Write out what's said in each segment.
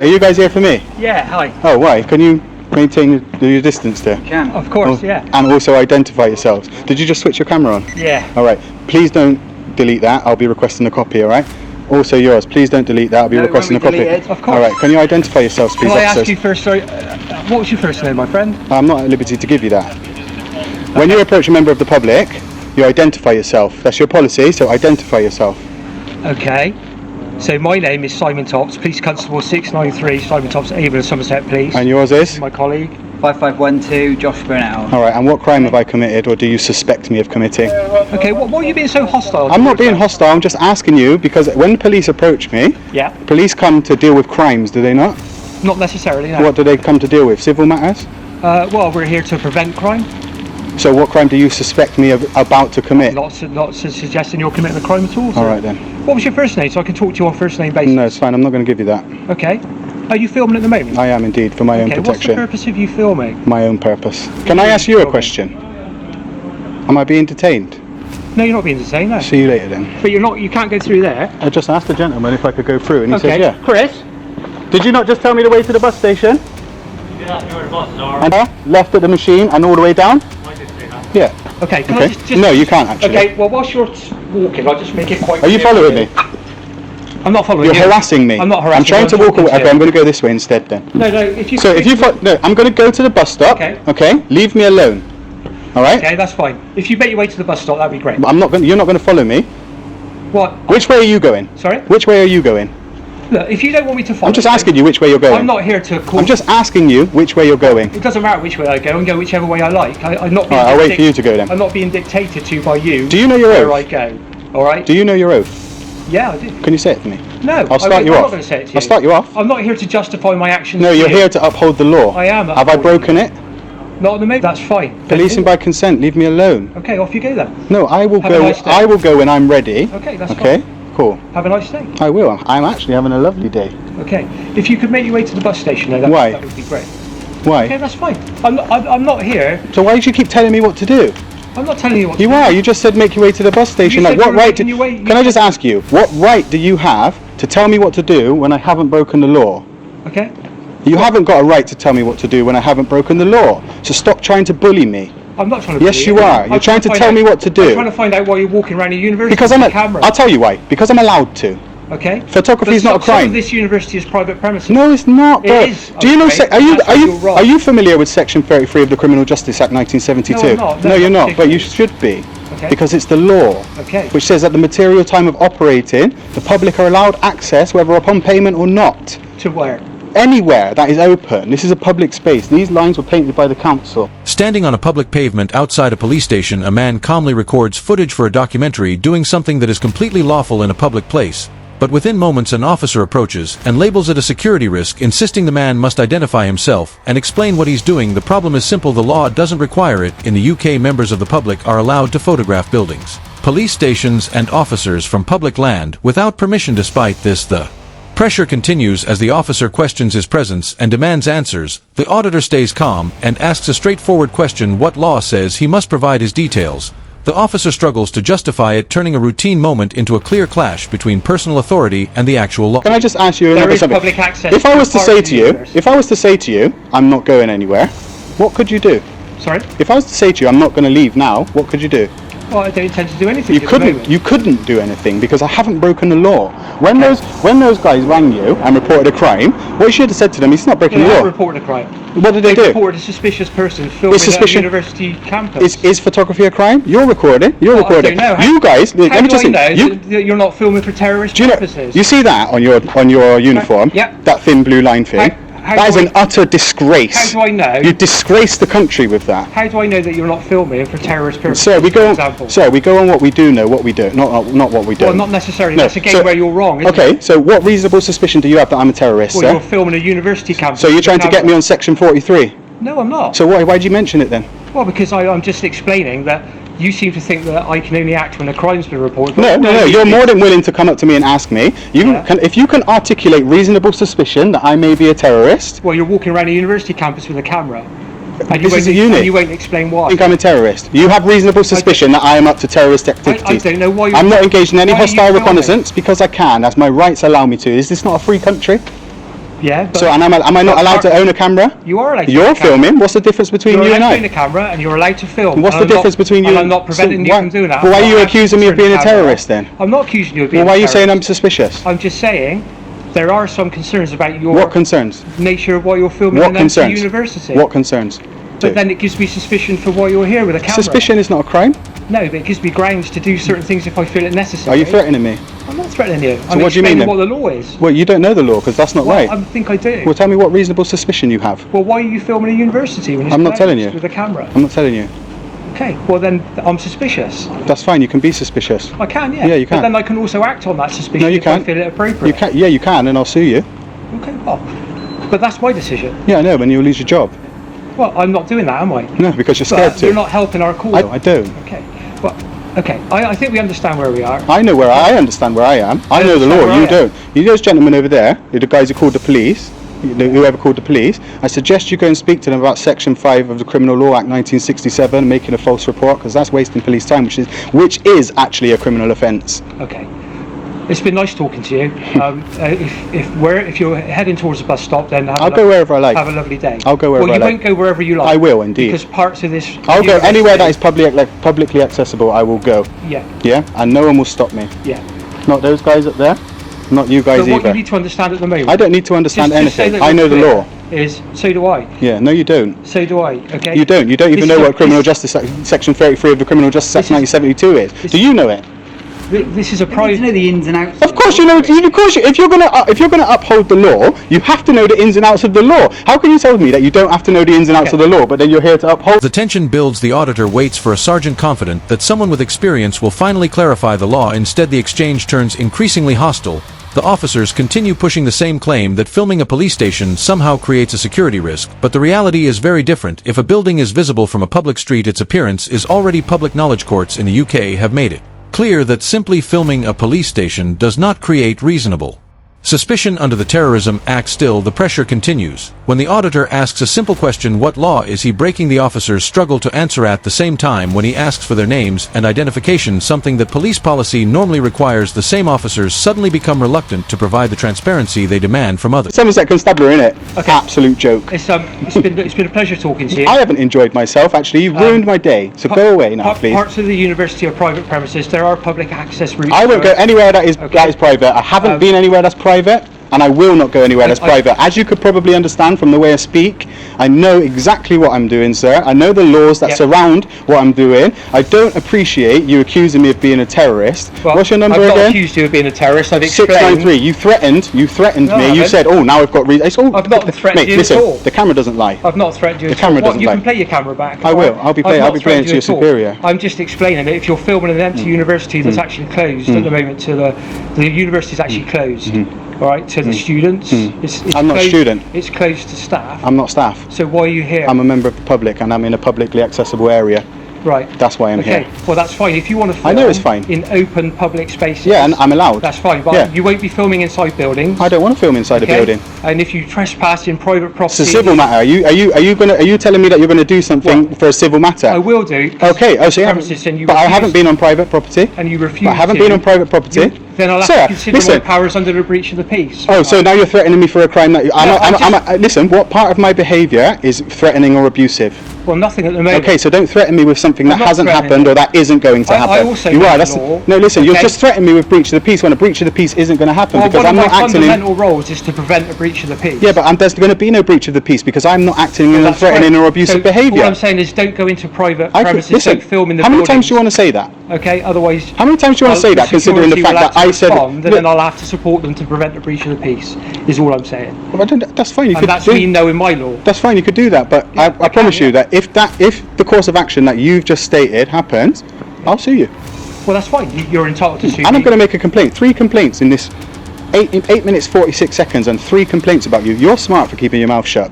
Are you guys here for me? Yeah, hi. Oh, why? Can you maintain your distance there? Can. Of course, yeah. And also identify yourselves. Did you just switch your camera on? Yeah. Alright, please don't delete that. I'll be requesting a copy, alright? Also yours, please don't delete that. I'll be requesting a copy. Deleted. Of course. Alright, can you identify yourselves, please, Can I officers? ask you first, sorry, what was your first name, my friend? I'm not at liberty to give you that. When you approach a member of the public, you identify yourself. That's your policy, so identify yourself. Okay. So my name is Simon Tops, Police Constable 693, Simon Tops, Avon, Somerset Police. And yours is? My colleague. 5512, Josh Burnell. Alright, and what crime have I committed, or do you suspect me of committing? Okay, what are you being so hostile? I'm not being hostile, I'm just asking you, because when the police approach me, Yeah. police come to deal with crimes, do they not? Not necessarily, no. What do they come to deal with? Civil matters? Well, we're here to prevent crime. So what crime do you suspect me of about to commit? Not suggesting you're committing a crime at all. So. Alright then. What was your first name, so I can talk to you on first name basis? No, it's fine, I'm not going to give you that. Okay. Are you filming at the moment? I am indeed, for my own Okay, what's the protection. purpose of you filming? My own purpose. Can I ask you a question? Am I being detained? No, you're not being detained, no. See you later then. But you can't go through there. I just asked the gentleman if I could go through and he Okay, says yeah. Chris? Did you not just tell me the way to the bus station? Yeah, you're the boss, alright. And left at the machine and all the way down? I did say that. Yeah. Okay, can Okay. I just... No, you can't actually. Okay, well, whilst you're walking, I'll just make it quite Are you clear following for me? I'm not following You're you. harassing me. I'm not harassing I'm trying you, to I'm walk talking away. to Okay, you. I'm going to go this way instead then. No, if you... So if you no, I'm going to go to the bus stop. Okay. Okay. Leave me alone. All right. Okay, that's fine. If you make your way to the bus stop, that'd be great. I'm not going. You're not going to follow me. What? Which way are you going? Sorry? Which way are you going? Look, if you don't want me to follow... I'm just asking you which way you're going. I'm not here to call... I'm just asking you which way you're going. It doesn't matter which way I go, I can go whichever way I like. I'm not being... Alright, I'll wait for you to go then. I'm not being dictated to by you. Do you know your where oath? I go, alright? Do you know your oath? Yeah, I do. Can you say it to me? No, I'll start you I'm off. not going to say it to you. I'll start you off. I'm not here to justify my actions. No, to you're you. here to uphold the law. I am Have I upholding broken the it? Not at the moment. That's fine. Policing by consent. Leave me alone. Okay, off you go then. No, I will Have a go. nice day. I will go when I'm ready. Okay, that's Okay. fine. Cool. Have a nice day. I will. I'm actually having a lovely day. Okay. If you could make your way to the bus station, though, Why? that would be great. Why? Okay, that's fine. I'm not here. So why do you keep telling me what to do? I'm not telling you what to You do. are. You just said make your way to the bus station. You Like said what you were right? making your way- Can I just ask you? What right do you have to tell me what to do when I haven't broken the law? Okay. You haven't got a right to tell me what to do when I haven't broken the law. So stop trying to bully me. I'm not trying to... Yes, bully you are. You're trying to find tell out- me what to do. I'm trying to find out why you're walking around a university Because with I'm a camera. I'll tell you why. Because I'm allowed to. Okay. Photography is But not a some crime. of this university is private premises. No, it's not. It Bro. is, Do you know? okay, that's why you're Are you familiar with Section 33 of the Criminal Justice Act 1972? No, I'm not. No, No, you're not not. But you particularly. should be. Okay. Because it's the law. Okay. Which says at the material time of operating, the public are allowed access, whether upon payment or not. To where? Anywhere that is open. This is a public space. These lines were painted by the council. Standing on a public pavement outside a police station, a man calmly records footage for a documentary doing something that is completely lawful in a public place. But within moments an officer approaches and labels it a security risk, insisting the man must identify himself and explain what he's doing. The problem is simple: the law doesn't require it. In the UK, members of the public are allowed to photograph buildings, police stations and officers from public land without permission. Despite this, the pressure continues as the officer questions his presence and demands answers. The auditor stays calm and asks a straightforward question: what law says he must provide his details? The officer struggles to justify it, turning a routine moment into a clear clash between personal authority and the actual law. Can I just ask you There another is something? public access If I was to to say part to of the you, universe. if I was to say to you, I'm not going anywhere, what could you do? Sorry? If I was to say to you, I'm not going to leave now, what could you do? Well, I don't intend to do anything. You at the couldn't. moment. You couldn't do anything because I haven't broken the law. When those guys rang you and reported a crime, what you should have said to them is not breaking They the have law. reported a crime. What did they They do? reported a suspicious person filming at a suspicion- university campus. Is photography a crime? You're recording. You're Well, recording. I don't know. You guys, How let me do just I know say, that you're not filming for terrorist do you know? purposes? You see that on your uniform? Yeah. That thin blue line thing. How That is do an utter How disgrace. do I know? You disgrace the country with that. How do I know that you're not filming for terrorist purposes? So we go. For example. So we go on what we do know, what we don't, not what we don't. Well, not necessarily. No, That's again so- where you're wrong. Isn't Okay, It? so what reasonable suspicion do you have that I'm a terrorist, Well, sir? you're filming a university campus. So you're with a trying to get me camera. on Section 43? No, I'm not. So why did you mention it then? Well, because I'm just explaining that you seem to think that I can only act when a crime's been reported. No, you're more than willing to come up to me and ask me. Yeah. If you can articulate reasonable suspicion that I may be a terrorist, Well, you're walking around a university campus with a camera. And This is a unit. And you won't explain why. I think I'm a terrorist. You have reasonable suspicion that I am up to terrorist activities. I don't know why you're... I'm not engaged in any why are you hostile filming? reconnaissance because I can, as my rights allow me to. Is this not a free country? Yeah. But, So, and am I not allowed to own a camera? You are allowed to You're own a camera. filming. What's the difference between You're you and allowed to own a I? camera and you're allowed to film. What's the difference between you and and... I'm not preventing you why, from doing that. But why I'm are you not accusing me of turning being a the camera terrorist off. then? I'm not accusing you of being Well, why a are you saying I'm terrorist. suspicious? I'm just saying there are some concerns about your What concerns? nature of why you're filming What in empty concerns? university. What concerns? But then it gives me suspicion for why you're here with a camera. Suspicion is not a crime. No, but it gives me grounds to do certain things if I feel it necessary. Are you threatening me? I'm not threatening you. So I'm what do you mean explaining then? what the law is. Well, you don't know the law because that's not Well, right. I think I do. Well, tell me what reasonable suspicion you have. Well, why are you filming a university when it's I'm not telling closed you. with a camera? I'm not telling you. Okay, well then I'm suspicious. That's fine. You can be suspicious. I can, yeah. Yeah, you can. But then I can also act on that suspicion No, you if I can't. feel it appropriate. You can. Yeah, you can, and I'll sue you. Okay, well, but that's my decision. Yeah, I know. When you'll lose your job. Well, I'm not doing that, am I? No, because you're scared But to. you're not helping our cause. I don't. Okay, well, okay. I think we understand where we are. I know where I understand where I am. I know the understand law. where I You am. don't. You those gentlemen over there, the guys who called the police, whoever called the police. I suggest you go and speak to them about Section 5 of the Criminal Law Act 1967, making a false report, because that's wasting police time, which is actually a criminal offence. Okay. It's been nice talking to you. If you're heading towards the bus stop, then I'll go wherever I like. Have a lovely day. I'll go wherever I like. Well, you won't go wherever you like. I will indeed. Because parts of this. I'll go anywhere that is university- publicly accessible. I will go. Yeah. Yeah, and no one will stop me. Yeah. Not those guys up there. Not you guys But what either. you need to understand at the moment. I don't need to understand just say anything. that I know the you're law. clear Is so do I. Yeah, no, you don't. So do I. Okay. You don't. You don't even This know is what Criminal Justice Section 33 of the Criminal Justice Act This is- 1972 is. Do you know it? This is a You need to private. know the ins and outs. Of course you know. Of course, if you're gonna uphold the law, you have to know the ins and outs of the law. How can you tell me that you don't have to know the ins and outs of the law, but then you're here to uphold? The tension builds. The auditor waits for a sergeant confident that someone with experience will finally clarify the law. Instead, the exchange turns increasingly hostile. The officers continue pushing the same claim that filming a police station somehow creates a security risk, but the reality is very different. If a building is visible from a public street, its appearance is already public knowledge. Courts in the UK have made it clear that simply filming a police station does not create reasonable suspicion under the Terrorism Act. Still, the pressure continues. When the auditor asks a simple question, what law is he breaking, the officers struggle to answer. At the same time, when he asks for their names and identification, something that police policy normally requires, the same officers suddenly become reluctant to provide the transparency they demand from others. Somerset Constabulary, innit? Okay. Absolute joke. It's been a pleasure talking to you. I haven't enjoyed myself, actually. You've ruined my day. So go away now, please. Parts of the university are private premises. There are public access routes. I won't to go it. anywhere that is Okay. private. I haven't been anywhere that's private, and I will not go anywhere that's private. As you could probably understand from the way I speak, I know exactly what I'm doing, sir. I know the laws that Yep. surround what I'm doing. I don't appreciate you accusing me of being a terrorist. Well, What's your number I've not again? accused you of being a terrorist. I've explained. 693. You threatened No, I me. You haven't. said, "Oh, now I've got reason." I've not threatened Mate, you listen, at all. the camera doesn't lie. I've not threatened you. The at camera all. doesn't You lie. can play your camera back. I will. I'll be playing I've not to your threatened you at all. superior. I'm just explaining that if you're filming an empty university that's actually closed at the moment, to the university is actually closed. All right, to the students. It's I'm not a closed- student. It's closed to staff. I'm not staff. So why are you here? I'm a member of the public, and I'm in a publicly accessible area. Right. That's why I'm Okay. here. Well, that's fine. If you want to film I know it's fine. in open public spaces. Yeah, and I'm allowed. That's fine, but Yeah. you won't be filming inside buildings. I don't want to film inside okay? a building. And if you trespass in private property, It's a civil matter. Are you telling me that you're going to do something What? for a civil matter? I will do. 'cause Okay. Oh, so you premises and you but I refuse- haven't been on private property. And you refuse. But I haven't to, been on private property. Then I'll have Sir, to consider listen. my powers under the breach of the peace. Oh, so now you're threatening me for a crime that listen. What part of my behaviour is threatening or abusive? Well, nothing at the moment. Okay, so don't threaten me with something that I'm not hasn't threatening happened you. or that isn't going to I happen. also You know are. the That's law. no. Listen, you're Okay. just threatening me with breach of the peace when a breach of the peace isn't going to happen Well, because one I'm of not my acting in. fundamental roles is to prevent a breach of the peace. Yeah, but there's going to be no breach of the peace because I'm not acting in a That's threatening right. or abusive So behaviour. All I'm saying is don't go into private I could- premises, listen, don't film in the how many buildings. times do you want to say that? Okay, otherwise... How many times do you want to say that, considering the fact that I said... And then I'll have to support them to prevent a breach of the peace, is all I'm saying. Well, that's fine. You And could that's do, me knowing my law. That's fine. You could do that, but Yeah, I promise can, you yeah. that if the course of action that you've just stated happens, I'll sue you, Well, that's fine. You're entitled to sue and I'm me. going to make a complaint. 3 complaints in this 8 minutes 46 seconds, and 3 complaints about you. You're smart for keeping your mouth shut.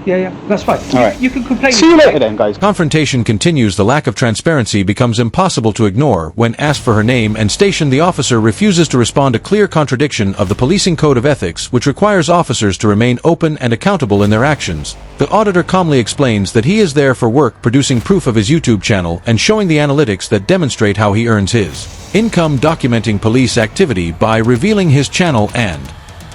Yeah, that's fine. All right. You can complain. See you later, then, guys. Confrontation continues. The lack of transparency becomes impossible to ignore. When asked for her name and station, the officer refuses to respond, a clear contradiction of the policing code of ethics, which requires officers to remain open and accountable in their actions. The auditor calmly explains that he is there for work, producing proof of his YouTube channel and showing the analytics that demonstrate how he earns his income, documenting police activity by revealing his channel and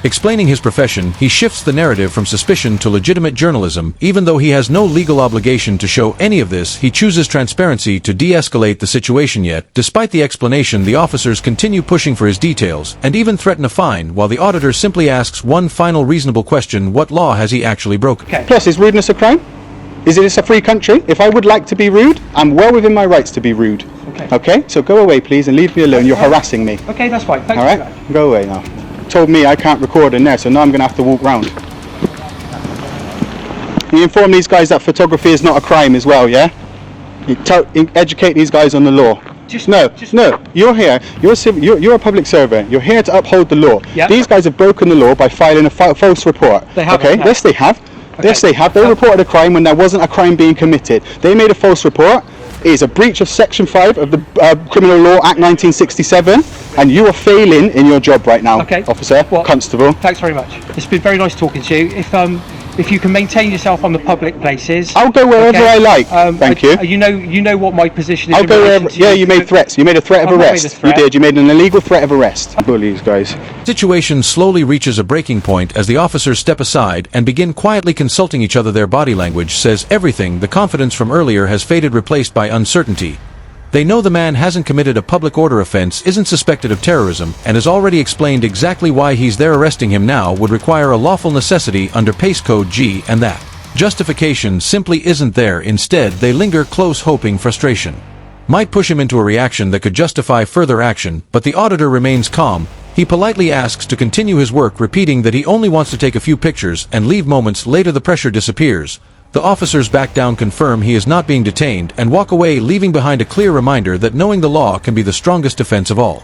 Explaining his profession, he shifts the narrative from suspicion to legitimate journalism. Even though he has no legal obligation to show any of this, he chooses transparency to de-escalate the situation. Yet, despite the explanation, the officers continue pushing for his details, and even threaten a fine, while the auditor simply asks one final reasonable question: what law has he actually broken? Okay. Plus, is rudeness a crime? Is it a free country? If I would like to be rude, I'm well within my rights to be rude. Okay? So go away, please, and leave me alone. You're harassing me. Okay, that's fine. Thanks All for right? that. Go away now. Told me I can't record in there, so now I'm going to have to walk round. You inform these guys that photography is not a crime as well, yeah? You educate these guys on the law. No. You're here. You're a public servant. You're here to uphold the law. Yep. These guys have broken the law by filing a false report. They have. Okay? Yes, they have. Yes, they have. They reported a crime when there wasn't a crime being committed. They made a false report. It is a breach of Section 5 of the Criminal Law Act 1967, and you are failing in your job right now, officer, constable. Thanks very much. It's been very nice talking to you. If you can maintain yourself on the public places, I'll go wherever I like. Thank you. You know what my position is. I'll go wherever. Yeah, you made threats. You made a threat of arrest. You did. You made an illegal threat of arrest. Bullies, guys. Situation slowly reaches a breaking point as the officers step aside and begin quietly consulting each other. Their body language says everything. The confidence from earlier has faded, replaced by uncertainty. They know the man hasn't committed a public order offense, isn't suspected of terrorism, and has already explained exactly why he's there. Arresting him now would require a lawful necessity under Pace Code G, and that justification simply isn't there. Instead, they linger close, hoping frustration might push him into a reaction that could justify further action, but the auditor remains calm. He politely asks to continue his work, repeating that he only wants to take a few pictures and leave. Moments later, the pressure disappears. The officers back down, confirm he is not being detained, and walk away, leaving behind a clear reminder that knowing the law can be the strongest defense of all.